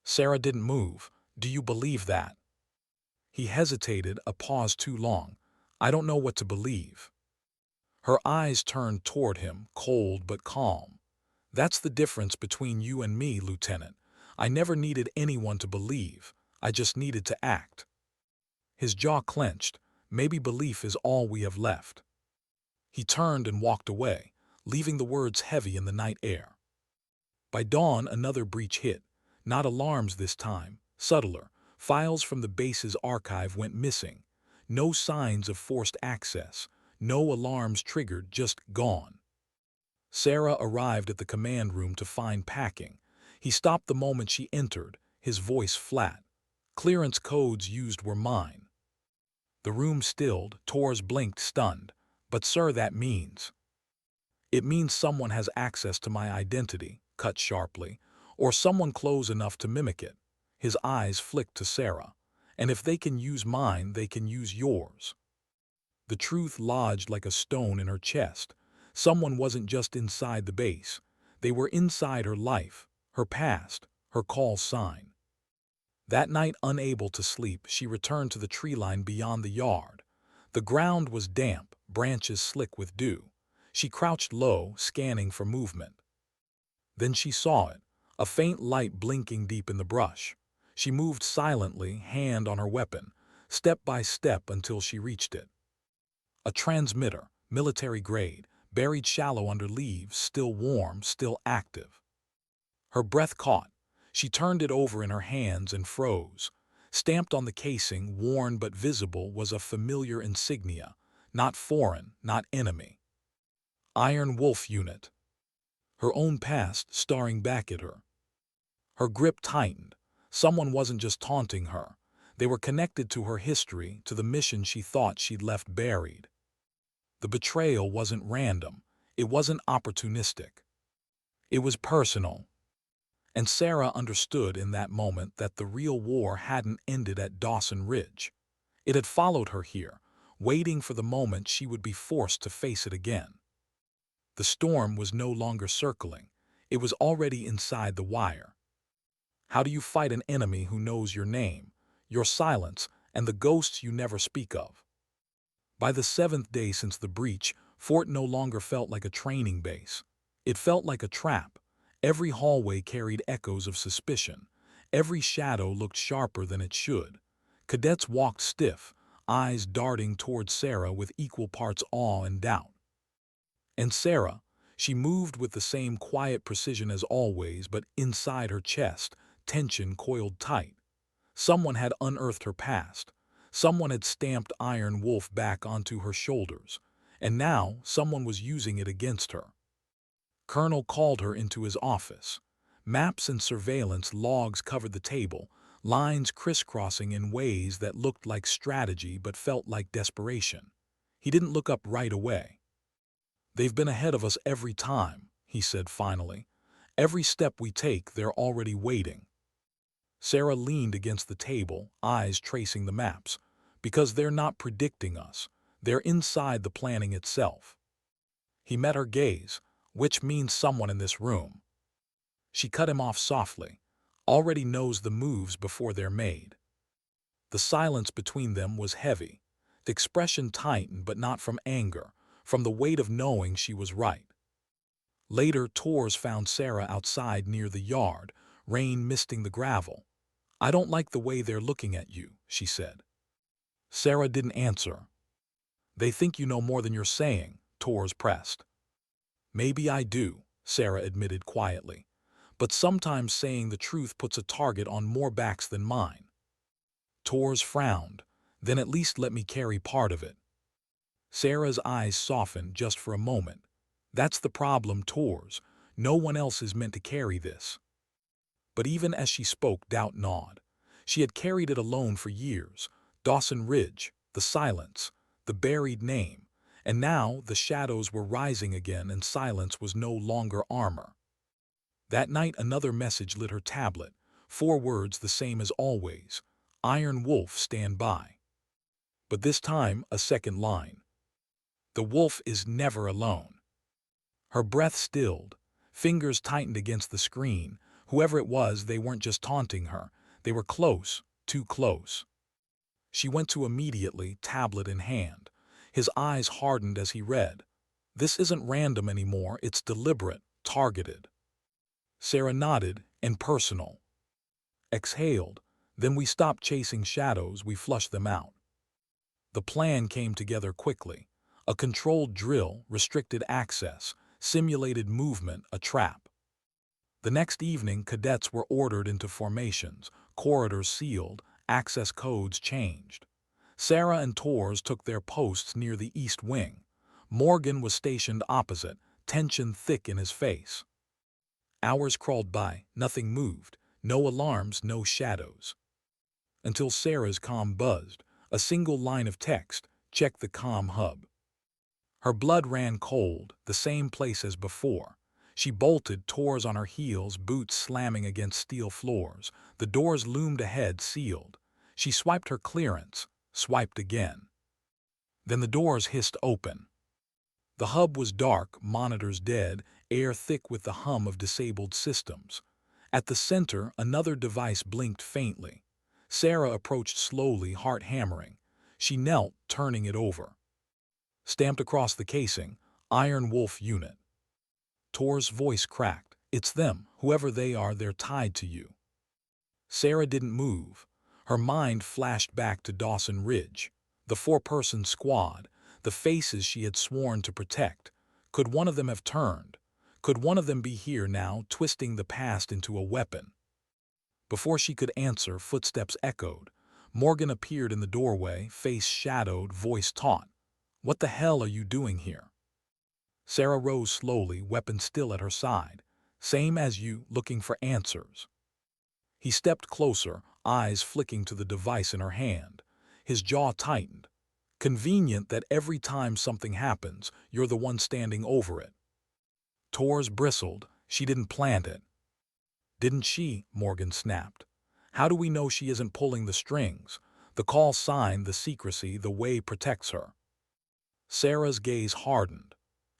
Sarah didn't move. Do you believe that? He hesitated, a pause too long. I don't know what to believe. Her eyes turned toward him, cold but calm. That's the difference between you and me, Lieutenant. I never needed anyone to believe. I just needed to act. His jaw clenched. Maybe belief is all we have left. He turned and walked away, leaving the words heavy in the night air. By dawn, another breach hit. Not alarms this time, subtler. Files from the base's archive went missing. No signs of forced access. No alarms triggered, just gone. Sarah arrived at the command room to find packing. He stopped the moment she entered, his voice flat. Clearance codes used were mine. The room stilled, Torres blinked, stunned. But sir, that means... It means someone has access to my identity, cut sharply, or someone close enough to mimic it. His eyes flicked to Sarah. And if they can use mine, they can use yours. The truth lodged like a stone in her chest. Someone wasn't just inside the base. They were inside her life, her past, her call sign. That night, unable to sleep, she returned to the tree line beyond the yard. The ground was damp, branches slick with dew. She crouched low, scanning for movement. Then she saw it, a faint light blinking deep in the brush. She moved silently, hand on her weapon, step by step until she reached it. A transmitter, military grade, buried shallow under leaves, still warm, still active. Her breath caught. She turned it over in her hands and froze. Stamped on the casing, worn but visible, was a familiar insignia, not foreign, not enemy. Iron Wolf Unit. Her own past staring back at her. Her grip tightened. Someone wasn't just taunting her. They were connected to her history, to the mission she thought she'd left buried. The betrayal wasn't random. It wasn't opportunistic. It was personal. And Sarah understood in that moment that the real war hadn't ended at Dawson Ridge. It had followed her here, waiting for the moment she would be forced to face it again. The storm was no longer circling. It was already inside the wire. How do you fight an enemy who knows your name, your silence, and the ghosts you never speak of? By the 7th day since the breach, Fort no longer felt like a training base. It felt like a trap. Every hallway carried echoes of suspicion. Every shadow looked sharper than it should. Cadets walked stiff, eyes darting towards Sarah with equal parts awe and doubt. And Sarah, she moved with the same quiet precision as always, but inside her chest, tension coiled tight. Someone had unearthed her past. Someone had stamped Iron Wolf back onto her shoulders. And now someone was using it against her. Colonel called her into his office. Maps and surveillance logs covered the table, lines crisscrossing in ways that looked like strategy but felt like desperation. He didn't look up right away. "They've been ahead of us every time," he said finally. "Every step we take, they're already waiting." Sarah leaned against the table, eyes tracing the maps. "Because they're not predicting us. They're inside the planning itself." He met her gaze, "Which means someone in this room." She cut him off softly. "Already knows the moves before they're made." The silence between them was heavy. The expression tightened, but not from anger, from the weight of knowing she was right. Later, Tors found Sarah outside near the yard, rain misting the gravel. "I don't like the way they're looking at you," she said. Sarah didn't answer. "They think you know more than you're saying," Tors pressed. "Maybe I do," Sarah admitted quietly. "But sometimes saying the truth puts a target on more backs than mine." Tors frowned. "Then at least let me carry part of it." Sarah's eyes softened just for a moment. "That's the problem, Tors. No one else is meant to carry this." But even as she spoke, doubt gnawed. She had carried it alone for years. Dawson Ridge, the silence, the buried name. And now the shadows were rising again and silence was no longer armor. That night another message lit her tablet. 4 words the same as always. "Iron Wolf, stand by." But this time a second line. "The wolf is never alone." Her breath stilled. Fingers tightened against the screen. Whoever it was, they weren't just taunting her. They were close, too close. She went to immediately, tablet in hand. His eyes hardened as he read. "This isn't random anymore, it's deliberate, targeted." Sarah nodded, "and personal." Exhaled. "Then we stopped chasing shadows, we flushed them out." The plan came together quickly. A controlled drill, restricted access, simulated movement, a trap. The next evening, cadets were ordered into formations, corridors sealed, access codes changed. Sarah and Tors took their posts near the east wing. Morgan was stationed opposite, tension thick in his face. Hours crawled by, nothing moved, no alarms, no shadows. Until Sarah's comm buzzed, a single line of text, "Check the comm hub." Her blood ran cold, the same place as before. She bolted, Tors on her heels, boots slamming against steel floors. The doors loomed ahead, sealed. She swiped her clearance, swiped again. Then the doors hissed open. The hub was dark, monitors dead, air thick with the hum of disabled systems. At the center, another device blinked faintly. Sarah approached slowly, heart hammering. She knelt, turning it over. Stamped across the casing, "Iron Wolf Unit." Tor's voice cracked. "It's them. Whoever they are, they're tied to you." Sarah didn't move. Her mind flashed back to Dawson Ridge. The 4-person squad, the faces she had sworn to protect. Could one of them have turned? Could one of them be here now, twisting the past into a weapon? Before she could answer, footsteps echoed. Morgan appeared in the doorway, face shadowed, voice taut. "What the hell are you doing here?" Sarah rose slowly, weapon still at her side. "Same as you, looking for answers." He stepped closer, eyes flicking to the device in her hand. His jaw tightened. "Convenient that every time something happens, you're the one standing over it." Tors bristled. "She didn't plant it." "Didn't she?" Morgan snapped. "How do we know she isn't pulling the strings? The call sign, the secrecy, the way protects her." Sarah's gaze hardened.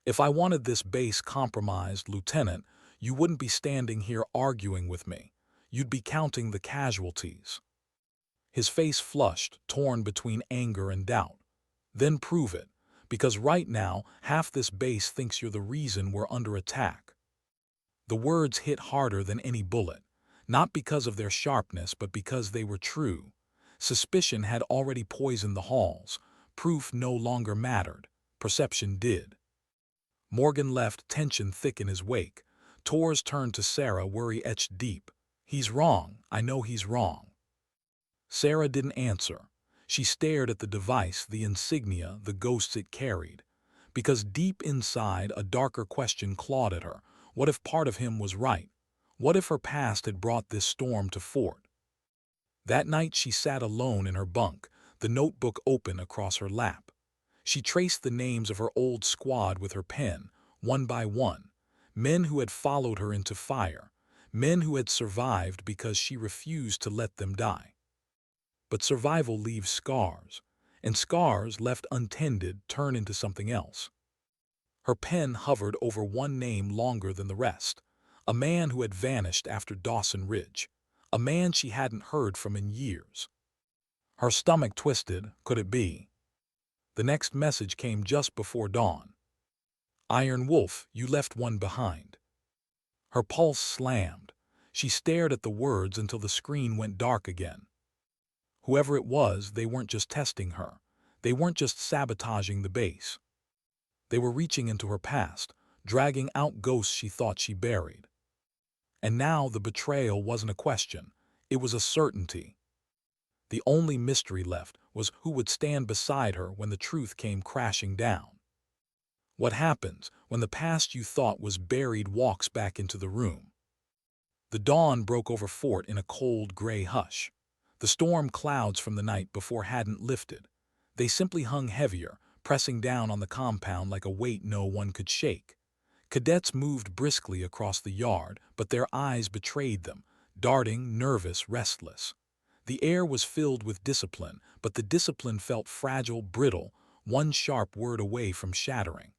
"If I wanted this base compromised, Lieutenant, you wouldn't be standing here arguing with me. You'd be counting the casualties." His face flushed, torn between anger and doubt. "Then prove it. Because right now, half this base thinks you're the reason we're under attack." The words hit harder than any bullet, not because of their sharpness but because they were true. Suspicion had already poisoned the halls. Proof no longer mattered. Perception did. Morgan left, tension thick in his wake. Tors turned to Sarah, worry etched deep. "He's wrong. I know he's wrong." Sarah didn't answer. She stared at the device, the insignia, the ghosts it carried. Because deep inside, a darker question clawed at her. What if part of him was right? What if her past had brought this storm to Fort? That night she sat alone in her bunk, the notebook open across her lap. She traced the names of her old squad with her pen, one by one. Men who had followed her into fire. Men who had survived because she refused to let them die. But survival leaves scars, and scars left untended turn into something else. Her pen hovered over one name longer than the rest, a man who had vanished after Dawson Ridge, a man she hadn't heard from in years. Her stomach twisted. Could it be? The next message came just before dawn. "Iron Wolf, you left one behind." Her pulse slammed. She stared at the words until the screen went dark again. Whoever it was, they weren't just testing her. They weren't just sabotaging the base. They were reaching into her past, dragging out ghosts she thought she buried. And now the betrayal wasn't a question. It was a certainty. The only mystery left was who would stand beside her when the truth came crashing down. What happens when the past you thought was buried walks back into the room? The dawn broke over Fort in a cold, gray hush. The storm clouds from the night before hadn't lifted. They simply hung heavier, pressing down on the compound like a weight no one could shake. Cadets moved briskly across the yard, but their eyes betrayed them, darting, nervous, restless. The air was filled with discipline, but the discipline felt fragile, brittle, one sharp word away from shattering.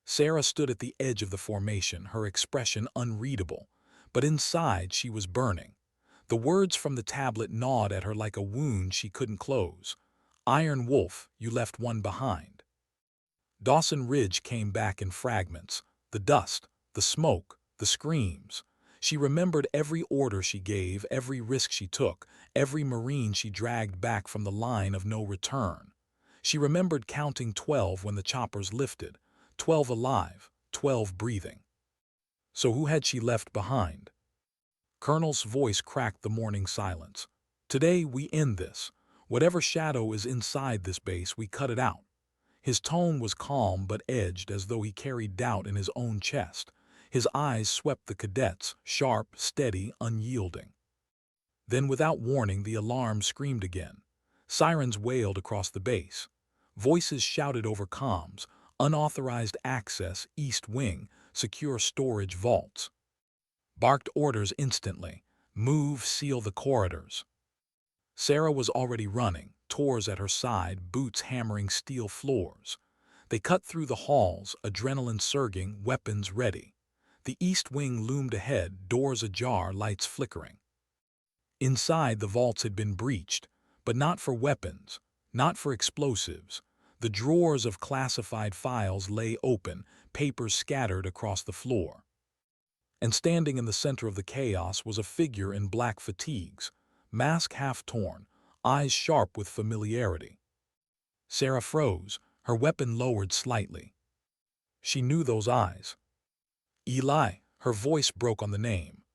Sarah stood at the edge of the formation, her expression unreadable, but inside she was burning. The words from the tablet gnawed at her like a wound she couldn't close. "Iron Wolf, you left one behind." Dawson Ridge came back in fragments. The dust, the smoke, the screams. She remembered every order she gave, every risk she took, every Marine she dragged back from the line of no return. She remembered counting 12 when the choppers lifted, 12 alive, 12 breathing. So who had she left behind? Colonel's voice cracked the morning silence. "Today we end this. Whatever shadow is inside this base, we cut it out." His tone was calm but edged, as though he carried doubt in his own chest. His eyes swept the cadets, sharp, steady, unyielding. Then without warning the alarm screamed again. Sirens wailed across the base. Voices shouted over comms, "Unauthorized access, East Wing, secure storage vaults." Barked orders instantly. "Move, seal the corridors." Sarah was already running, Tors at her side, boots hammering steel floors. They cut through the halls, adrenaline surging, weapons ready. The East Wing loomed ahead, doors ajar, lights flickering. Inside, the vaults had been breached, but not for weapons, not for explosives. The drawers of classified files lay open, papers scattered across the floor. And standing in the center of the chaos was a figure in black fatigues, mask half torn, eyes sharp with familiarity. Sarah froze, her weapon lowered slightly. She knew those eyes. "Eli," her voice broke on the name.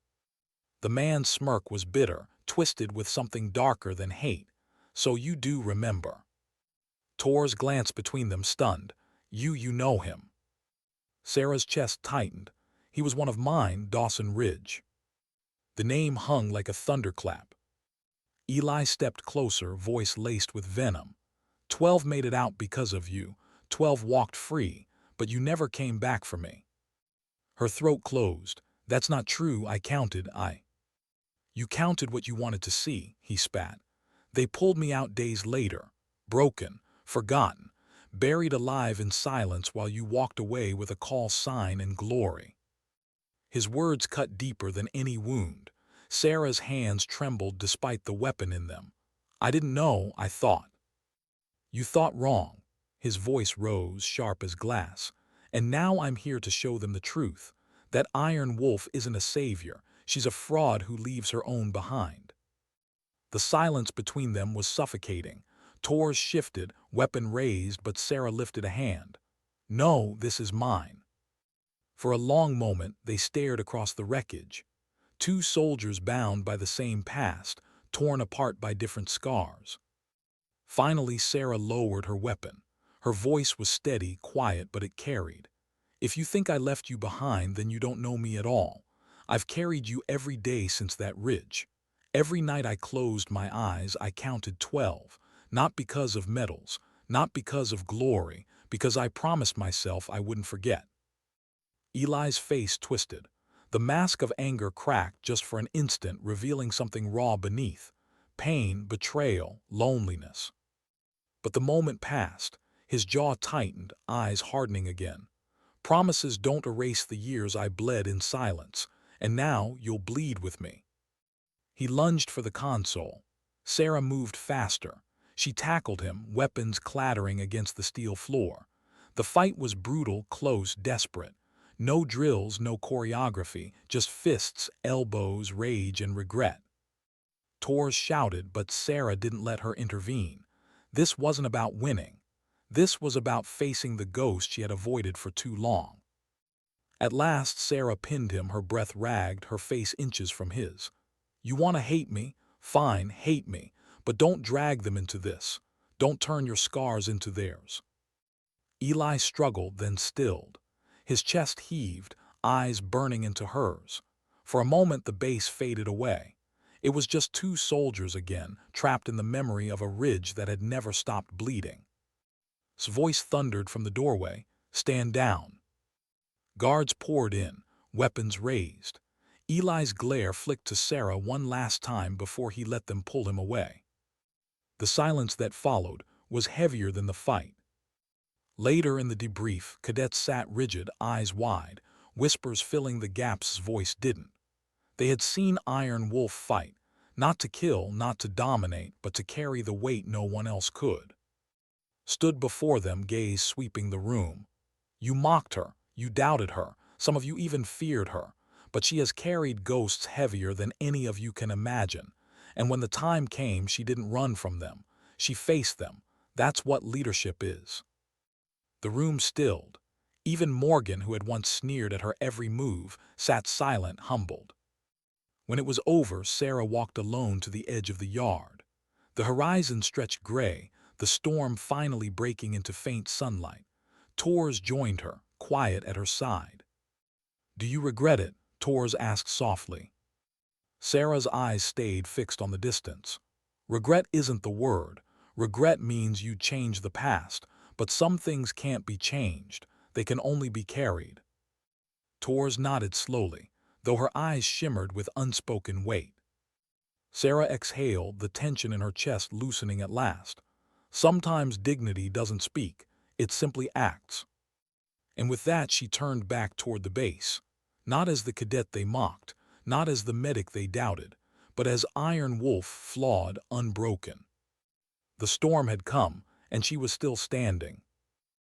The man's smirk was bitter, twisted with something darker than hate. "So you do remember." Tors glanced between them, stunned. You know him." Sarah's chest tightened. "He was one of mine, Dawson Ridge." The name hung like a thunderclap. Eli stepped closer, voice laced with venom. 12 made it out because of you. 12 walked free, but you never came back for me." Her throat closed. "That's not true. I counted. You counted what you wanted to see," he spat. "They pulled me out days later, broken, forgotten, buried alive in silence while you walked away with a call sign and glory." His words cut deeper than any wound. Sarah's hands trembled despite the weapon in them. "I didn't know, I thought." "You thought wrong." His voice rose, sharp as glass. "And now I'm here to show them the truth. That Iron Wolf isn't a savior. She's a fraud who leaves her own behind." The silence between them was suffocating. Tors shifted, weapon raised, but Sarah lifted a hand. "No, this is mine." For a long moment, they stared across the wreckage. Two soldiers bound by the same past, torn apart by different scars. Finally, Sarah lowered her weapon. Her voice was steady, quiet, but it carried. "If you think I left you behind, then you don't know me at all. I've carried you every day since that ridge. Every night I closed my eyes, I counted 12. Not because of medals, not because of glory, because I promised myself I wouldn't forget." Eli's face twisted. The mask of anger cracked just for an instant, revealing something raw beneath. Pain, betrayal, loneliness. But the moment passed. His jaw tightened, eyes hardening again. "Promises don't erase the years I bled in silence, and now you'll bleed with me." He lunged for the console. Sarah moved faster. She tackled him, weapons clattering against the steel floor. The fight was brutal, close, desperate. No drills, no choreography, just fists, elbows, rage, and regret. Tors shouted, but Sarah didn't let her intervene. This wasn't about winning. This was about facing the ghost she had avoided for too long. At last, Sarah pinned him, her breath ragged, her face inches from his. "You want to hate me? Fine, hate me. But don't drag them into this. Don't turn your scars into theirs." Eli struggled, then stilled. His chest heaved, eyes burning into hers. For a moment the bass faded away. It was just two soldiers again, trapped in the memory of a ridge that had never stopped bleeding. His voice thundered from the doorway, "Stand down." Guards poured in, weapons raised. Eli's glare flicked to Sarah one last time before he let them pull him away. The silence that followed was heavier than the fight. Later in the debrief, Cadet sat rigid, eyes wide, whispers filling the gaps his voice didn't. They had seen Iron Wolf fight, not to kill, not to dominate, but to carry the weight no one else could. Stood before them, gaze sweeping the room. "You mocked her, you doubted her, some of you even feared her, but she has carried ghosts heavier than any of you can imagine. And when the time came, she didn't run from them. She faced them. That's what leadership is." The room stilled. Even Morgan, who had once sneered at her every move, sat silent, humbled. When it was over, Sarah walked alone to the edge of the yard. The horizon stretched gray, the storm finally breaking into faint sunlight. Tors joined her, quiet at her side. "Do you regret it?" Tors asked softly. Sarah's eyes stayed fixed on the distance. "Regret isn't the word. Regret means you changed the past, but some things can't be changed. They can only be carried." Tors nodded slowly, though her eyes shimmered with unspoken weight. Sarah exhaled, the tension in her chest loosening at last. Sometimes dignity doesn't speak, it simply acts. And with that she turned back toward the base. Not as the cadet they mocked, not as the medic they doubted, but as Iron Wolf, flawed, unbroken. The storm had come, and she was still standing.